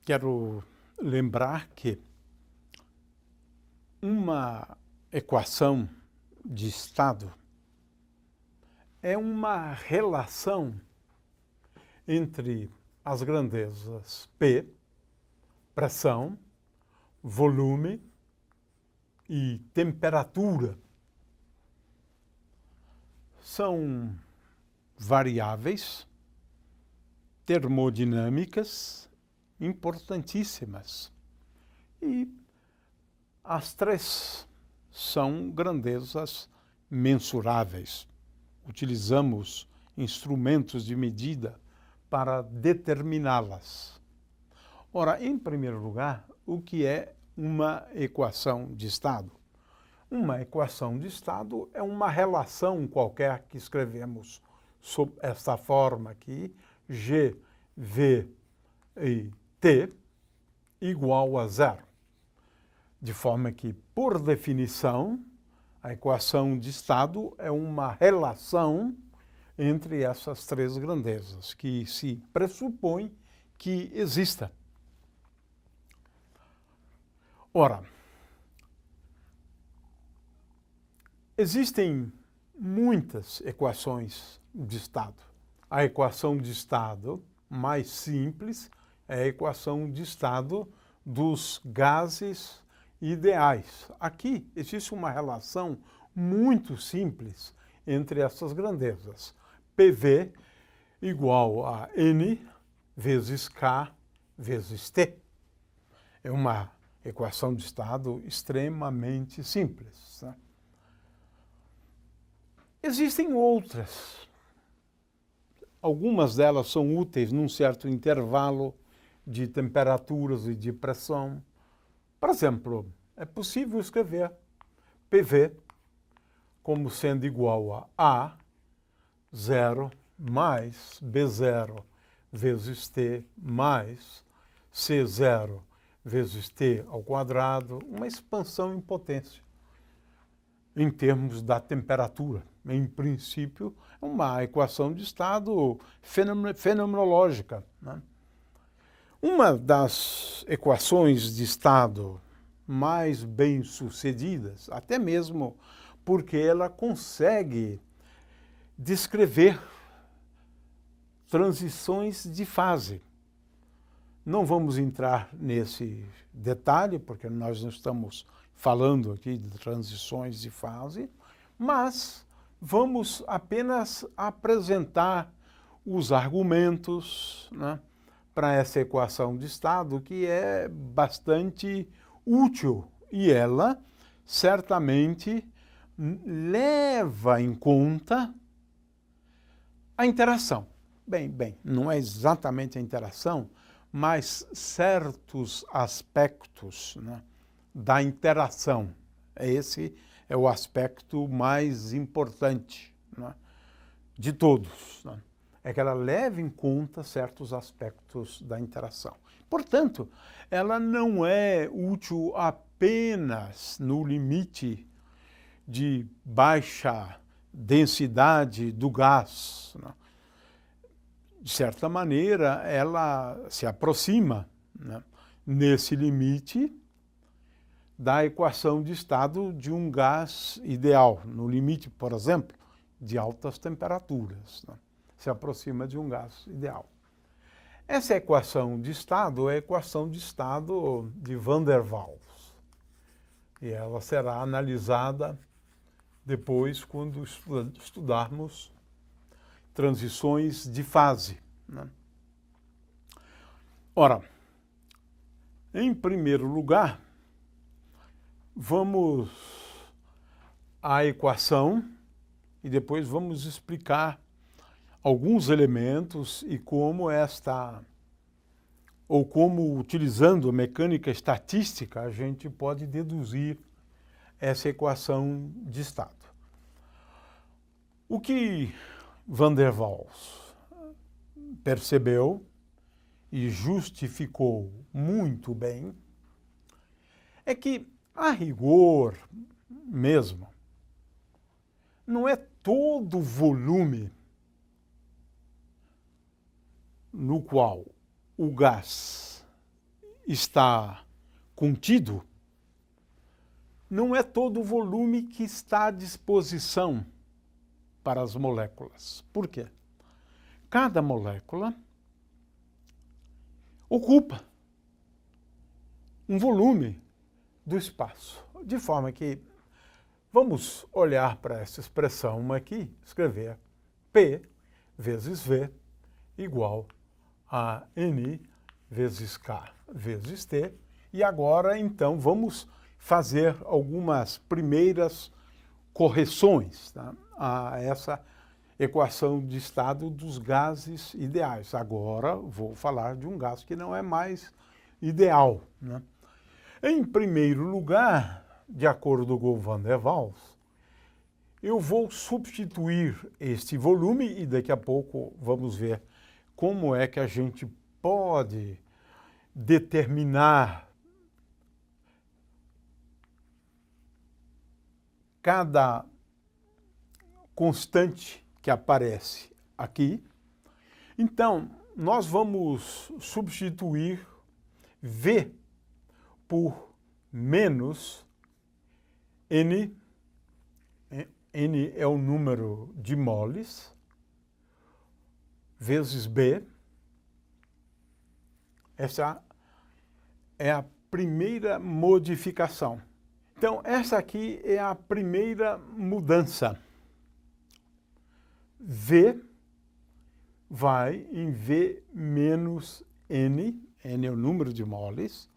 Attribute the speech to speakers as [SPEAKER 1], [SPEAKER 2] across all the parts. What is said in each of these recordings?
[SPEAKER 1] Quero lembrar que uma equação de estado é uma relação entre as grandezas P, pressão, volume e temperatura. São variáveis termodinâmicas importantíssimas. E as três são grandezas mensuráveis. Utilizamos instrumentos de medida para determiná-las. Ora, em primeiro lugar, o que é uma equação de estado? Uma equação de estado é uma relação qualquer que escrevemos sob esta forma aqui, G, V e T igual a zero. De forma que, por definição, a equação de estado é uma relação entre essas três grandezas, que se pressupõe que exista. Ora, existem muitas equações de estado. A equação de estado mais simples é a equação de estado dos gases ideais. Aqui existe uma relação muito simples entre essas grandezas. PV igual a N vezes K vezes T. É uma equação de estado extremamente simples, né? Existem outras. Algumas delas são úteis num certo intervalo de temperaturas e de pressão. Por exemplo, é possível escrever PV como sendo igual a A0 mais B0 vezes T mais C0 vezes T ao quadrado, uma expansão em potência em termos da temperatura. Em princípio, é uma equação de estado fenomenológica, né? Uma das equações de estado mais bem-sucedidas, até mesmo porque ela consegue descrever transições de fase. Não vamos entrar nesse detalhe, porque nós não estamos falando aqui de transições de fase, mas vamos apenas apresentar os argumentos, né, para essa equação de estado, que é bastante útil e ela certamente leva em conta a interação. Bem, não é exatamente a interação, mas certos aspectos, né, da interação. Esse é o aspecto mais importante, né, de todos, né? É que ela leva em conta certos aspectos da interação. Portanto, ela não é útil apenas no limite de baixa densidade do gás, né? De certa maneira, ela se aproxima, né, nesse limite da equação de estado de um gás ideal, no limite, por exemplo, de altas temperaturas, né? Se aproxima de um gás ideal. Essa equação de estado é a equação de estado de Van der Waals. E ela será analisada depois quando estudarmos transições de fase, né? Ora, em primeiro lugar, vamos à equação e depois vamos explicar alguns elementos e como como utilizando a mecânica estatística a gente pode deduzir essa equação de estado. O que Van der Waals percebeu e justificou muito bem é que, a rigor mesmo, não é todo o volume no qual o gás está contido, não é todo o volume que está à disposição para as moléculas. Por quê? Cada molécula ocupa um volume do espaço, de forma que vamos olhar para essa expressão aqui, escrever P vezes V igual a N vezes K vezes T. E agora, então, vamos fazer algumas primeiras correções, tá, a essa equação de estado dos gases ideais. Agora vou falar de um gás que não é mais ideal, né? Em primeiro lugar, de acordo com Van der Waals, eu vou substituir este volume e daqui a pouco vamos ver como é que a gente pode determinar cada constante que aparece aqui. Então, nós vamos substituir V por menos N. N é o número de moles, vezes B. Essa é a primeira modificação. Então, essa aqui é a primeira mudança. V vai em V menos N, N é o número de moles,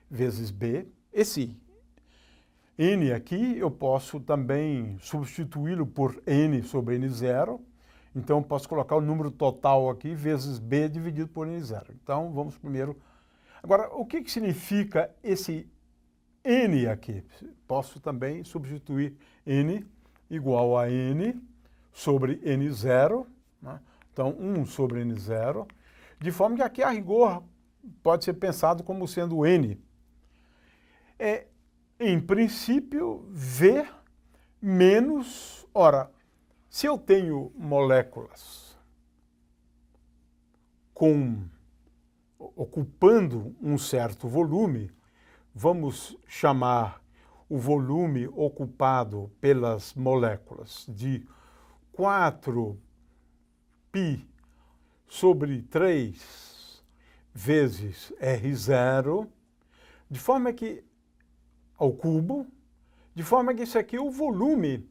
[SPEAKER 1] vezes B. Esse N aqui eu posso também substituí-lo por N sobre N0. Então, eu posso colocar o número total aqui vezes B dividido por N0. Então, vamos primeiro... Agora, o que significa esse N aqui? Posso também substituir N igual a N sobre N0, né? Então, 1 sobre N0, de forma que aqui a rigor pode ser pensado como sendo N. Em princípio, V menos... Ora, se eu tenho moléculas ocupando um certo volume, vamos chamar o volume ocupado pelas moléculas de 4π sobre 3 vezes R0, de forma que, ao cubo, de forma que isso aqui é o volume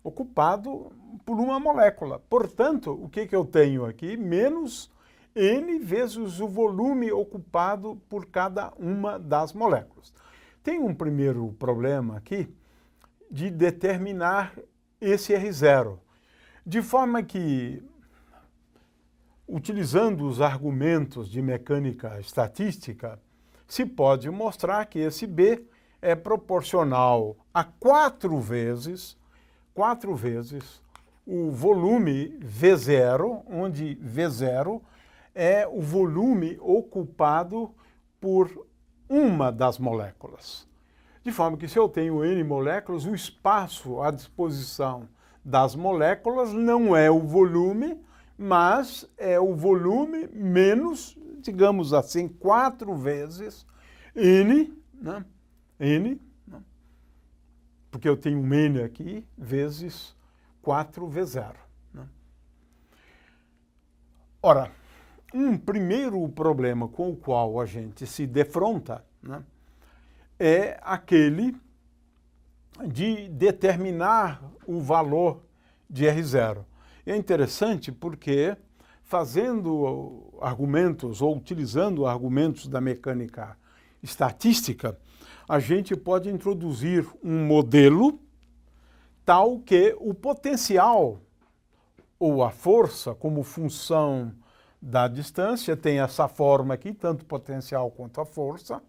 [SPEAKER 1] ocupado por uma molécula. Portanto, o que eu tenho aqui? Menos N vezes o volume ocupado por cada uma das moléculas. Tem um primeiro problema aqui de determinar esse R0, de forma que, utilizando os argumentos de mecânica estatística, se pode mostrar que esse B é proporcional a 4 vezes o volume V0, onde V0 é o volume ocupado por uma das moléculas. De forma que se eu tenho N moléculas, o espaço à disposição das moléculas não é o volume, mas é o volume menos, digamos assim, 4 vezes N, né? N, né? Porque eu tenho um N aqui, vezes 4V0. Né? Ora, um primeiro problema com o qual a gente se defronta, né, é aquele de determinar o valor de R0. E é interessante porque, fazendo argumentos ou utilizando argumentos da mecânica estatística, a gente pode introduzir um modelo tal que o potencial ou a força como função da distância tem essa forma aqui, tanto potencial quanto a força,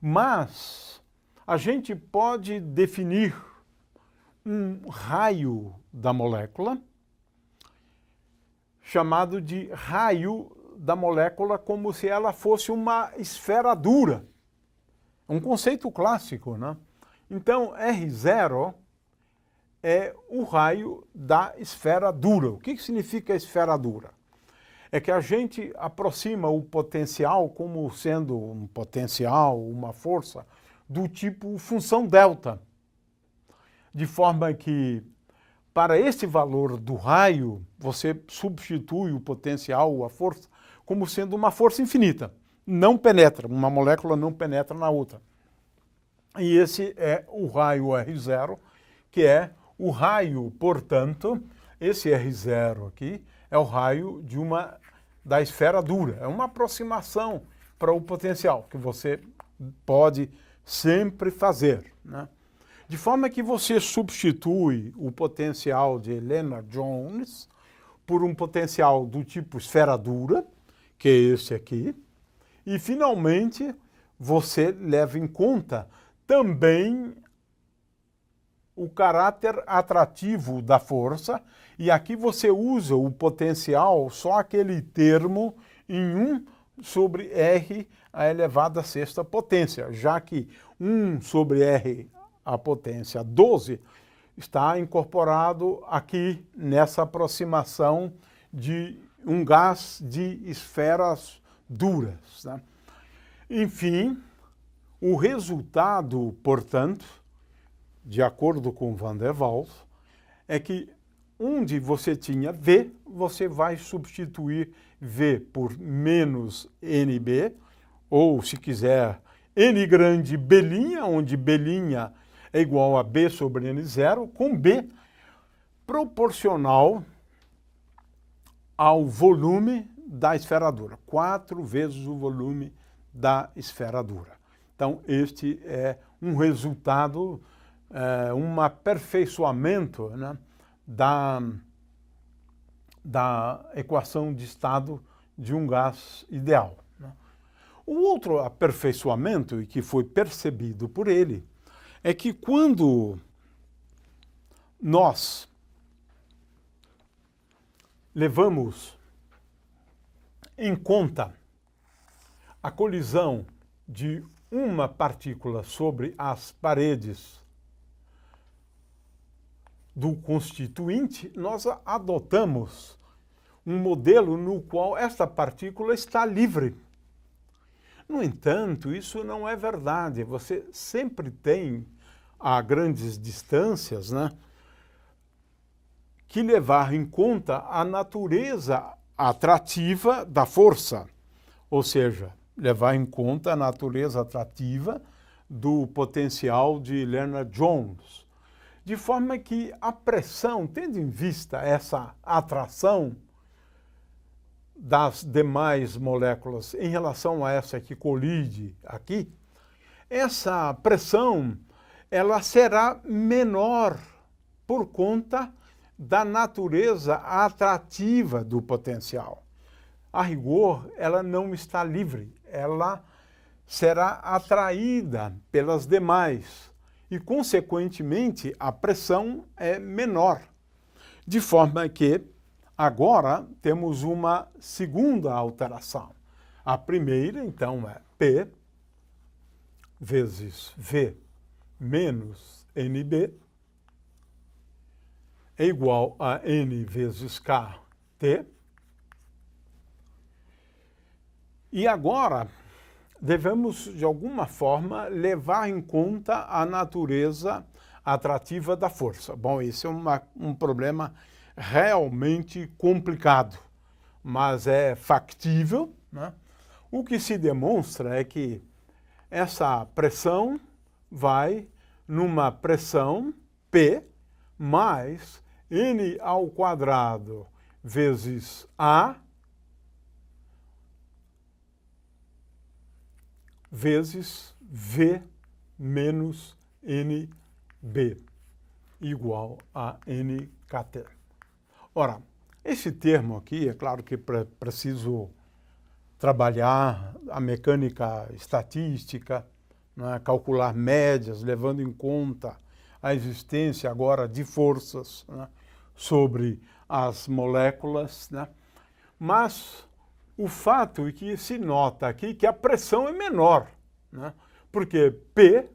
[SPEAKER 1] mas a gente pode definir um raio da molécula chamado de raio da molécula como se ela fosse uma esfera dura. Um conceito clássico, né? Então, R0 é o raio da esfera dura. O que significa esfera dura? é que a gente aproxima o potencial como sendo um potencial, uma força, do tipo função delta. De forma que, para esse valor do raio, você substitui o potencial ou a força como sendo uma força infinita. Não penetra, uma molécula não penetra na outra. E esse é o raio R0, que é o raio, portanto, esse R0 aqui é o raio da esfera dura. É uma aproximação para o potencial que você pode sempre fazer, né? De forma que você substitui o potencial de Lennard-Jones por um potencial do tipo esfera dura, que é esse aqui, e finalmente você leva em conta também o caráter atrativo da força, e aqui você usa o potencial, só aquele termo, em 1 sobre R a elevada à sexta potência, já que 1 sobre R a potência 12 está incorporado aqui nessa aproximação de um gás de esferas duras, né? Enfim, o resultado, portanto, de acordo com Van der Waals, é que onde você tinha V, você vai substituir V por menos NB, ou se quiser, N grande B', onde B' é igual a B sobre N0, com B proporcional ao volume da esfera dura, 4 vezes o volume da esfera dura. Então, este é um resultado, um aperfeiçoamento, né, da equação de estado de um gás ideal, né? O outro aperfeiçoamento, e que foi percebido por ele, é que quando nós levamos em conta a colisão de uma partícula sobre as paredes do constituinte, nós adotamos um modelo no qual essa partícula está livre. No entanto, isso não é verdade. Você sempre tem, a grandes distâncias, né, que levar em conta a natureza atrativa da força, ou seja, levar em conta a natureza atrativa do potencial de Lennard-Jones, de forma que a pressão, tendo em vista essa atração das demais moléculas em relação a essa que colide aqui, essa pressão ela será menor por conta da natureza atrativa do potencial. A rigor, ela não está livre, ela será atraída pelas demais e, consequentemente, a pressão é menor. De forma que, agora, temos uma segunda alteração. A primeira, então, é P vezes V menos NB é igual a N vezes KT. E agora, devemos, de alguma forma, levar em conta a natureza atrativa da força. Bom, esse é um problema realmente complicado, mas é factível, né? O que se demonstra é que essa pressão vai numa pressão P mais N ao quadrado vezes A vezes V menos NB, igual a NKT. Ora, esse termo aqui, é claro que preciso trabalhar a mecânica estatística, né, calcular médias, levando em conta a existência agora de forças, né, sobre as moléculas, né? Mas o fato é que se nota aqui que a pressão é menor, né? Porque P,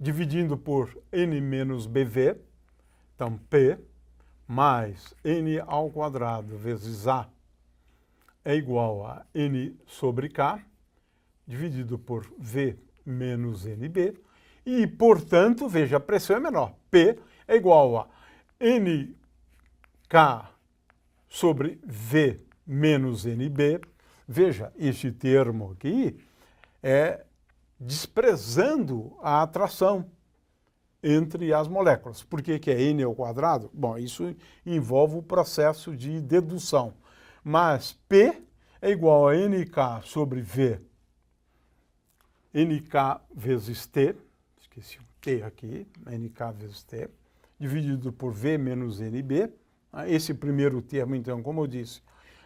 [SPEAKER 1] dividindo por N menos BV, então P mais N ao quadrado vezes A é igual a N sobre K, dividido por V menos NB, e, portanto, veja, a pressão é menor. P é igual a NK sobre V menos NB. Veja, este termo aqui é desprezando a atração entre as moléculas. Por que é N ao quadrado? Bom, isso envolve o processo de dedução. Mas P é igual a NK sobre V, NK vezes T, esqueci o T aqui, NK vezes T, dividido por V menos NB. Esse primeiro termo, então, como eu disse,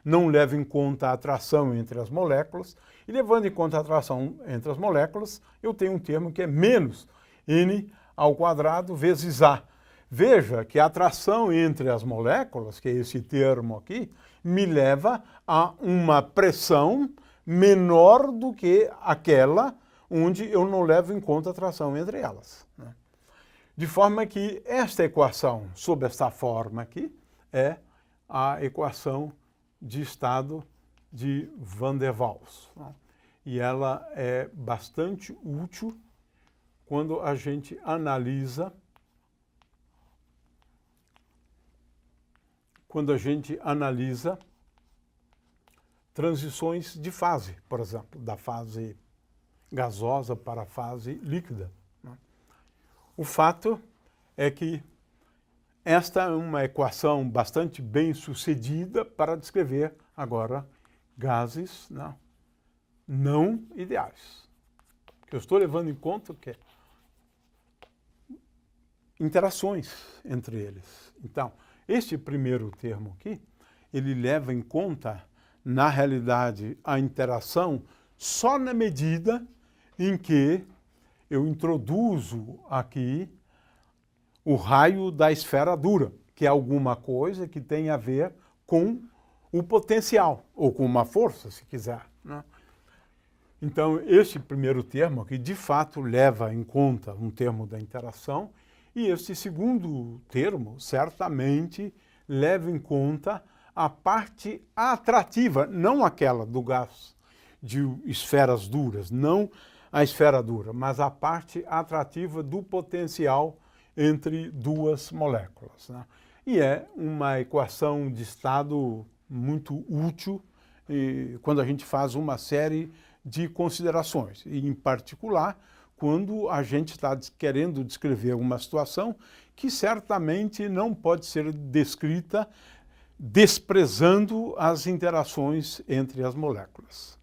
[SPEAKER 1] não leva em conta a atração entre as moléculas, e levando em conta a atração entre as moléculas, eu tenho um termo que é menos N ao quadrado vezes A. Veja que a atração entre as moléculas, que é esse termo aqui, me leva a uma pressão menor do que aquela onde eu não levo em conta a atração entre elas, né? De forma que esta equação, sob esta forma aqui, é a equação de estado de Van der Waals, né? E ela é bastante útil quando a gente analisa transições de fase, por exemplo, da fase gasosa para a fase líquida, né? O fato é que esta é uma equação bastante bem sucedida para descrever agora gases, né, não ideais. Que eu estou levando em conta o quê? Interações entre eles. Então, este primeiro termo aqui, ele leva em conta, na realidade, a interação só na medida em que eu introduzo aqui o raio da esfera dura, que é alguma coisa que tem a ver com o potencial, ou com uma força, se quiser, né? Então, este primeiro termo aqui, de fato, leva em conta um termo da interação, e este segundo termo, certamente, leva em conta a parte atrativa, não aquela do gás de esferas duras, não a esfera dura, mas a parte atrativa do potencial entre duas moléculas, né? E é uma equação de estado muito útil quando a gente faz uma série de considerações, e em particular quando a gente está querendo descrever uma situação que certamente não pode ser descrita desprezando as interações entre as moléculas.